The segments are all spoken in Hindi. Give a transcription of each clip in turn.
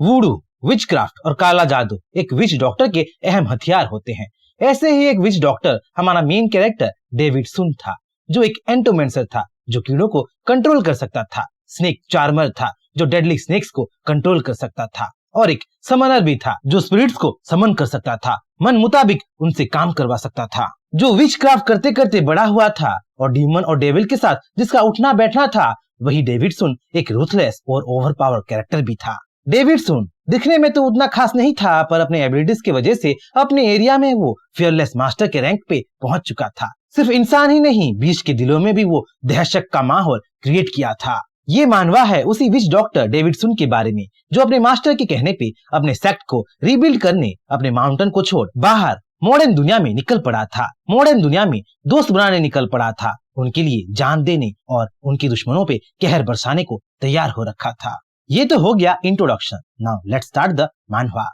वूडू, विचक्राफ्ट और काला जादू एक विच डॉक्टर के अहम हथियार होते हैं। ऐसे ही एक विच डॉक्टर हमारा मेन कैरेक्टर डेविड सुन था, जो एक एंटोमेंसर था जो कीड़ों को कंट्रोल कर सकता था। स्नेक चार्मर था जो डेडली स्नेक्स को कंट्रोल कर सकता था, और एक समनर भी था जो स्पिरिट्स को समन कर सकता था, मन मुताबिक उनसे काम करवा सकता था। जो विच क्राफ्ट करते करते बड़ा हुआ था और डीमन और डेविल के साथ जिसका उठना बैठना था, वही डेविड सुन एक रूथलेस और ओवरपावर कैरेक्टर भी था। डेविड सुन दिखने में तो उतना खास नहीं था, पर अपने एबिलिटीज की वजह से अपने एरिया में वो फियरलेस मास्टर के रैंक पे पहुंच चुका था। सिर्फ इंसान ही नहीं, बीच के दिलों में भी वो दहशत का माहौल क्रिएट किया था। ये मानवा है उसी विच डॉक्टर डेविड सुन के बारे में, जो अपने मास्टर के कहने पे अपने सेक्ट को रिबिल्ड करने अपने माउंटेन को छोड़ बाहर मॉडर्न दुनिया में निकल पड़ा था। मॉडर्न दुनिया में दोस्त बनाने निकल पड़ा था, उनके लिए जान देने और उनके दुश्मनों पे कहर बरसाने को तैयार हो रखा था। ये तो हो गया introduction. Now let's start the मानवा।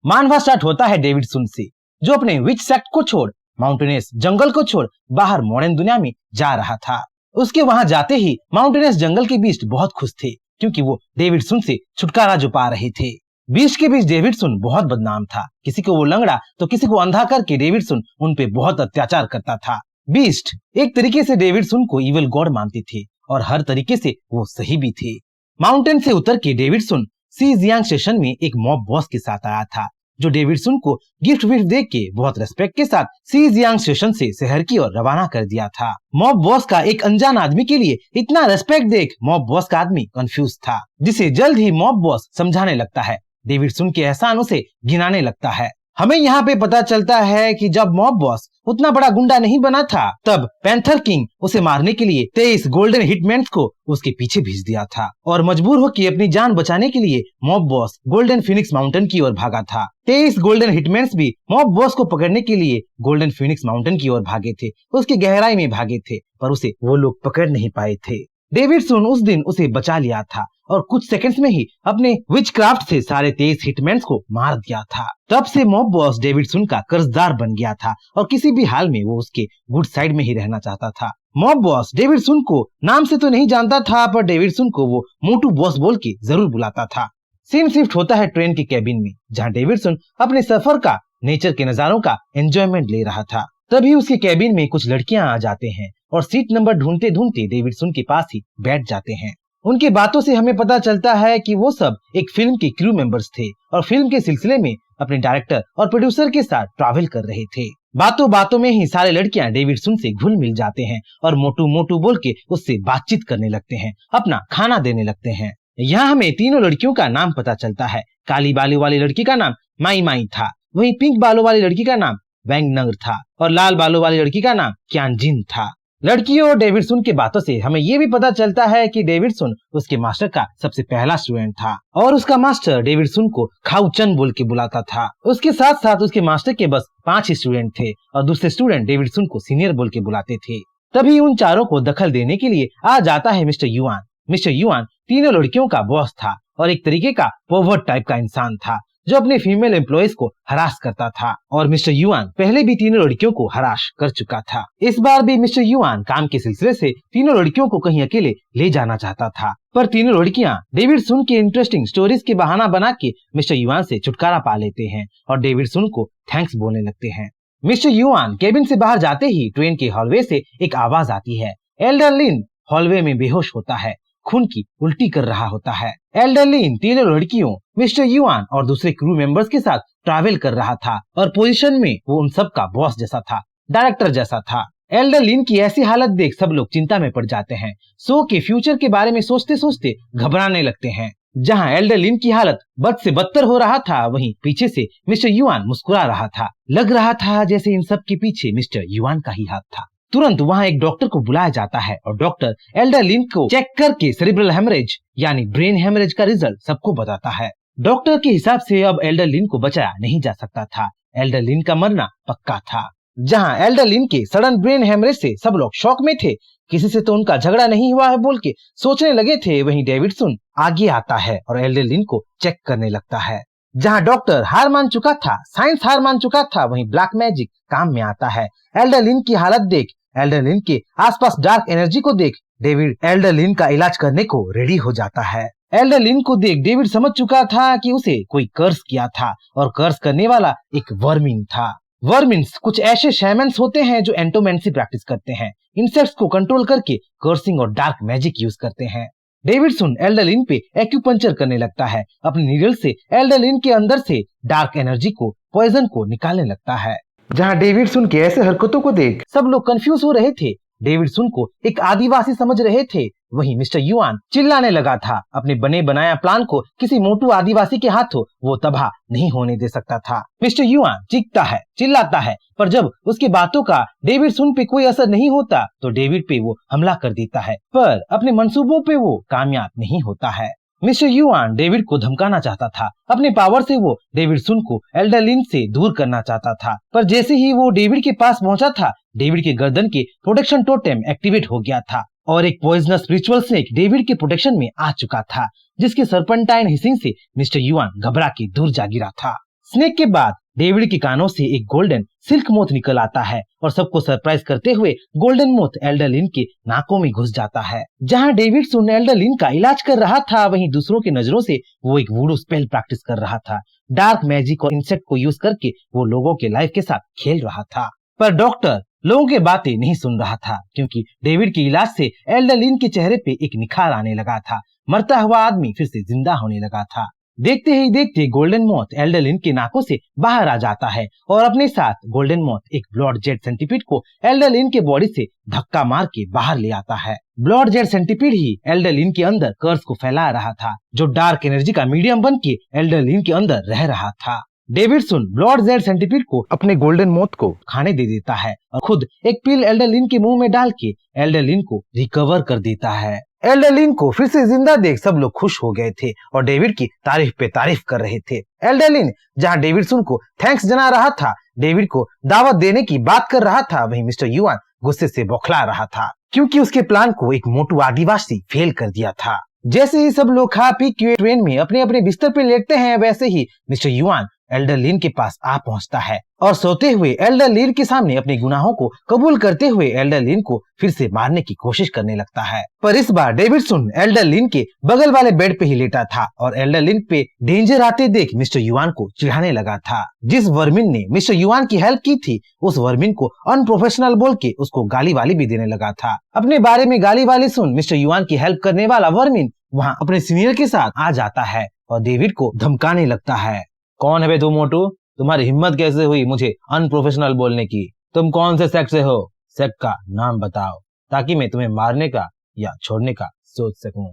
मानवा स्टार्ट होता है डेविड सुन से, जो अपने विच सेक्ट को छोड़ माउंटेनियस जंगल को छोड़ बाहर मॉडर्न दुनिया में जा रहा था। उसके वहां जाते ही माउंटेनियस जंगल के बीस्ट बहुत खुश थे, क्योंकि वो डेविड सुन से छुटकारा जो पा रहे थे। बीस्ट के बीच डेविड सुन बहुत बदनाम था। किसी को वो लंगड़ा तो किसी को अंधा करके डेविड सुन उन पे बहुत अत्याचार करता था। बीस्ट एक तरीके से डेविड सुन को इविल गॉड मानते थे और हर तरीके से वो सही भी थे। माउंटेन से उतर के डेविड सुन सी जियांग स्टेशन में एक मॉब बॉस के साथ आया था, जो डेविड सुन को गिफ्ट विफ्ट दे के बहुत रेस्पेक्ट के साथ सी जियांग स्टेशन से शहर की ओर रवाना कर दिया था। मॉब बॉस का एक अनजान आदमी के लिए इतना रेस्पेक्ट देख मॉब बॉस का आदमी कंफ्यूज था, जिसे जल्द ही मॉब बॉस समझाने लगता है, डेविड सुन के एहसानों से गिनाने लगता है। हमें यहाँ पे पता चलता है कि जब मॉब बॉस उतना बड़ा गुंडा नहीं बना था, तब पैंथर किंग उसे मारने के लिए 23 गोल्डन हिटमैन को उसके पीछे भेज दिया था, और मजबूर होकर अपनी जान बचाने के लिए mob boss golden Phoenix mountain की ओर भागा था। 23 गोल्डन हिटमैन भी मॉब बॉस को पकड़ने के लिए गोल्डन फिनिक्स माउंटेन की ओर भागे थे, उसकी गहराई में भागे थे, पर उसे वो लोग पकड़ नहीं पाए थे। डेविड सुन उस दिन उसे बचा लिया था और कुछ सेकंड्स में ही अपने विच क्राफ्ट से सारे 23 हिटमैन को मार दिया था। तब से मॉब बॉस डेविड सुन का कर्जदार बन गया था और किसी भी हाल में वो उसके गुड साइड में ही रहना चाहता था। मॉब बॉस डेविड सुन को नाम से तो नहीं जानता था, पर डेविड सुन को वो मोटू बॉस बोल के जरूर बुलाता था। सीन शिफ्ट होता है ट्रेन के कैबिन में, जहाँ डेविड सुन अपने सफर का नेचर के नजारों का एंजॉयमेंट ले रहा था। तभी उसके कैबिन में कुछ लड़कियां आ जाते हैं और सीट नंबर ढूंढते ढूंढते डेविड सुन के पास ही बैठ जाते हैं। उनकी बातों से हमें पता चलता है कि वो सब एक फिल्म के क्रू मेंबर्स थे और फिल्म के सिलसिले में अपने डायरेक्टर और प्रोड्यूसर के साथ ट्रैवल कर रहे थे। बातों बातों में ही सारे लड़कियां डेविड सुन से घुल मिल जाते हैं और मोटू मोटू बोल के उससे बातचीत करने लगते हैं, अपना खाना देने लगते हैं। यहाँ हमें तीनों लड़कियों का नाम पता चलता है। काली बालों वाली लड़की का नाम माई माई था, वहीं पिंक बालों वाली लड़की का नाम वैंग नंग था और लाल बालों वाली लड़की का नाम क्यानजिन था। लड़कियों और डेविड सुन के बातों से हमें ये भी पता चलता है कि डेविड सुन उसके मास्टर का सबसे पहला स्टूडेंट था और उसका मास्टर डेविड सुन को खाऊ चन बोल के बुलाता था। उसके साथ साथ उसके मास्टर के बस 5 ही स्टूडेंट थे और दूसरे स्टूडेंट डेविड सुन को सीनियर बोल के बुलाते थे। तभी उन चारों को दखल देने के लिए आ जाता है मिस्टर युआन। मिस्टर युआन तीनों लड़कियों का बॉस था और एक तरीके का पर्वर्ट टाइप का इंसान था, जो अपने फीमेल एम्प्लॉयज को हरास करता था, और मिस्टर युआन पहले भी तीनों लड़कियों को हरास कर चुका था। इस बार भी मिस्टर युआन काम के सिलसिले से तीनों लड़कियों को कहीं अकेले ले जाना चाहता था, पर तीनों लड़कियां डेविड सुन के इंटरेस्टिंग स्टोरीज के बहाना बना के मिस्टर युआन से छुटकारा पा लेते हैं और डेविड सुन को थैंक्स बोलने लगते हैं। मिस्टर युआन केबिन से बाहर जाते ही ट्रेन के हॉलवे से एक आवाज आती है। एल्डर लिन हॉलवे में बेहोश होता है, खून की उल्टी कर रहा होता है। एल्डर लिन तीनों लड़कियों, मिस्टर युआन और दूसरे क्रू मेंबर्स के साथ ट्रैवल कर रहा था और पोजीशन में वो उन सब का बॉस जैसा था, डायरेक्टर जैसा था। एल्डर लिन की ऐसी हालत देख सब लोग चिंता में पड़ जाते हैं। शो के फ्यूचर के बारे में सोचते सोचते घबराने लगते हैं। जहां एल्डर लिन की हालत बद से बदतर हो रहा था, वहीं पीछे से मिस्टर युआन मुस्कुरा रहा था। लग रहा था जैसे इन सब के पीछे मिस्टर युआन का ही हाथ था। तुरंत वहां एक डॉक्टर को बुलाया जाता है और डॉक्टर एल्डर लिन को चेक करके सेरिब्रल हेमरेज यानी ब्रेन हेमरेज का रिजल्ट सबको बताता है। डॉक्टर के हिसाब से अब एल्डर लिन को बचाया नहीं जा सकता था, एल्डर लिन का मरना पक्का था। जहां एल्डर लिन के सडन ब्रेन हेमरेज से सब लोग शॉक में थे, किसी से तो उनका झगड़ा नहीं हुआ है बोल के सोचने लगे थे, वहीं डेविड सुन आगे आता है और एल्डर लिन को चेक करने लगता है। जहां डॉक्टर हार मान चुका था, साइंस हार मान चुका था, वहीं ब्लैक मैजिक काम में आता है। एल्डर लिन की हालत देख, एल्डर लिन के आसपास डार्क एनर्जी को देख डेविड एल्डर लिन का इलाज करने को रेडी हो जाता है। एल्डर लिन को देख डेविड समझ चुका था कि उसे कोई कर्स किया था और कर्स करने वाला एक वर्मिन था। वर्मिन्स कुछ ऐसे शैमन्स होते हैं जो एंटोमेंसी प्रैक्टिस करते हैं, इंसेक्ट्स को कंट्रोल करके कर्सिंग और डार्क मैजिक यूज करते हैं। डेविडसन एल्डर लिन पे एक्यूपंक्चर करने लगता है। अपने नीडल से एल्डर लिन के अंदर से डार्क एनर्जी को, पॉइजन को निकालने लगता है। जहाँ डेविडसन के ऐसे हरकतों को देख सब लोग कंफ्यूज हो रहे थे। डेविडसन को एक आदिवासी समझ रहे थे, वहीं मिस्टर युआन चिल्लाने लगा था। अपने बने बनाया प्लान को किसी मोटू आदिवासी के हाथों वो तबाह नहीं होने दे सकता था। मिस्टर युआन चीखता है, चिल्लाता है, पर जब उसकी बातों का डेविडसन पे कोई असर नहीं होता तो डेविड पे वो हमला कर देता है, पर अपने मंसूबों पे वो कामयाब नहीं होता है। मिस्टर युआन डेविड को धमकाना चाहता था। अपने पावर से वो डेविडसन को एल्डर लिन से दूर करना चाहता था, पर जैसे ही वो डेविड के पास पहुंचा था, डेविड के गर्दन के प्रोटेक्शन टोटेम एक्टिवेट हो गया था और एक पॉइजनस स्पिरिचुअल स्नेक डेविड के प्रोटेक्शन में आ चुका था, जिसके सर्पेंटाइन हिसिंग से मिस्टर युआन घबरा के दूर जा गिरा था। स्नेक के बाद डेविड के कानों से एक गोल्डन सिल्क मोथ निकल आता है और सबको सरप्राइज करते हुए गोल्डन मोथ एल्डर लिन के नाकों में घुस जाता है। जहां डेविडसन एल्डर लिन का इलाज कर रहा था, वहीं दूसरों की नजरों से वो एक वुडू स्पेल प्रैक्टिस कर रहा था। डार्क मैजिक और इंसेक्ट को यूज करके वो लोगों के लाइफ के साथ खेल रहा था। पर डॉक्टर लोगों की बातें नहीं सुन रहा था, क्योंकि डेविड के इलाज से एल्डर लिन के चेहरे पे एक निखार आने लगा था। मरता हुआ आदमी फिर से जिंदा होने लगा था। देखते ही देखते गोल्डन मॉथ एल्डर लिन के नाकों से बाहर आ जाता है और अपने साथ गोल्डन मॉथ एक ब्लड जेट सेंटीपीड को एल्डर लिन के बॉडी से धक्का मार के बाहर ले आता है। ब्लड जेट सेंटीपीड ही एल्डर लिन के अंदर कर्स को फैला रहा था, जो डार्क एनर्जी का मीडियम बन के एल्डर लिन के अंदर रह रहा था। डेविडसन ब्लड जेट सेंटीपीड को अपने गोल्डन मॉथ को खाने दे देता है और खुद एक पिल एल्डर लिन के मुंह में डाल के एल्डर लिन को रिकवर कर देता है। एल्डर लिन को फिर से जिंदा देख सब लोग खुश हो गए थे और डेविड की तारीफ पे तारीफ कर रहे थे। एल्डर लिन जहाँ डेविडसन को थैंक्स जना रहा था, डेविड को दावत देने की बात कर रहा था, वहीं मिस्टर युआन गुस्से से बौखला रहा था, क्योंकि उसके प्लान को एक मोटू आदिवासी फेल कर दिया था। जैसे ही सब लोग खा पी के ट्रेन में अपने अपने बिस्तर पे लेटते हैं, वैसे ही मिस्टर युआन एल्डर लिन के पास आ पहुंचता है और सोते हुए एल्डर लिन के सामने अपने गुनाहों को कबूल करते हुए एल्डर लिन को फिर से मारने की कोशिश करने लगता है। पर इस बार डेविडसन एल्डर लिन के बगल वाले बेड पे ही लेटा था और एल्डर लिन पे डेंजर आते देख मिस्टर युआन को चिढ़ाने लगा था। जिस वर्मिन ने मिस्टर युआन की हेल्प की थी, उस वर्मिन को अनप्रोफेशनल बोल के उसको गाली वाली भी देने लगा था। अपने बारे में गाली वाली सुन मिस्टर युआन की हेल्प करने वाला वर्मिन वहाँ अपने सीनियर के साथ आ जाता है और डेविड को धमकाने लगता है। कौन है बे तू मोटू? तुम्हारी हिम्मत कैसे हुई मुझे अनप्रोफेशनल बोलने की? तुम कौन से सेक्ट से हो? सेक्ट का नाम बताओ ताकि मैं तुम्हें मारने का या छोड़ने का सोच सकूं।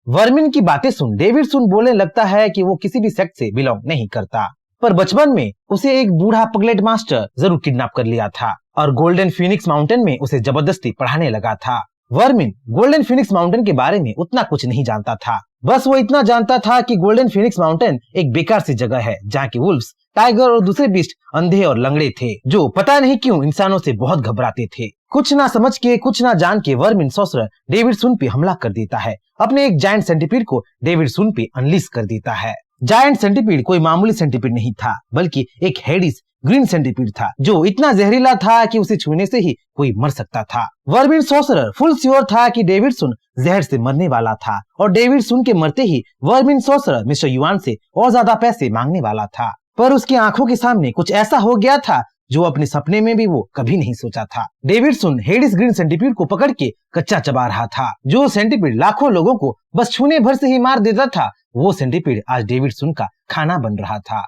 वर्मिन की बातें सुन डेविडसन बोलने लगता है कि वो किसी भी सेक्ट से बिलोंग नहीं करता, पर बचपन में उसे एक बूढ़ा पगलेट मास्टर जरूर किडनैप कर लिया था और गोल्डन फीनिक्स माउंटेन में उसे जबरदस्ती पढ़ाने लगा था। वर्मिन गोल्डन फीनिक्स माउंटेन के बारे में उतना कुछ नहीं जानता था, बस वो इतना जानता था कि गोल्डन फीनिक्स माउंटेन एक बेकार सी जगह है जहाँ की वुल्व्स, टाइगर और दूसरे बीस्ट अंधे और लंगड़े थे, जो पता नहीं क्यों इंसानों से बहुत घबराते थे। कुछ ना समझ के, कुछ ना जान के वर्मिन सॉर्सरर डेविडसन पे हमला कर देता है। अपने एक जायंट सेंटीपीड को डेविडसन पे अनलीज कर देता है। जायंट सेंटीपीड कोई मामूली सेंटीपीड नहीं था, बल्कि एक हेडिस ग्रीन सेंटीपीड था, जो इतना जहरीला था कि उसे छूने से ही कोई मर सकता था। वर्मिन सॉर्सरर फुल श्योर था कि डेविडसन जहर से मरने वाला था और डेविडसन के मरते ही वर्मिन सॉर्सरर मिस्टर युआन से और ज्यादा पैसे मांगने वाला था। पर उसकी आंखों के सामने कुछ ऐसा हो गया था जो अपने सपने में भी वो कभी नहीं सोचा था। डेविडसन हेडिस ग्रीन सेंटीपीड को पकड़ के कच्चा चबा रहा था। जो सेंटीपीड लाखों लोगों को बस छूने भर से ही मार देता था, वो सेंटीपीड आज डेविडसन का खाना बन रहा था।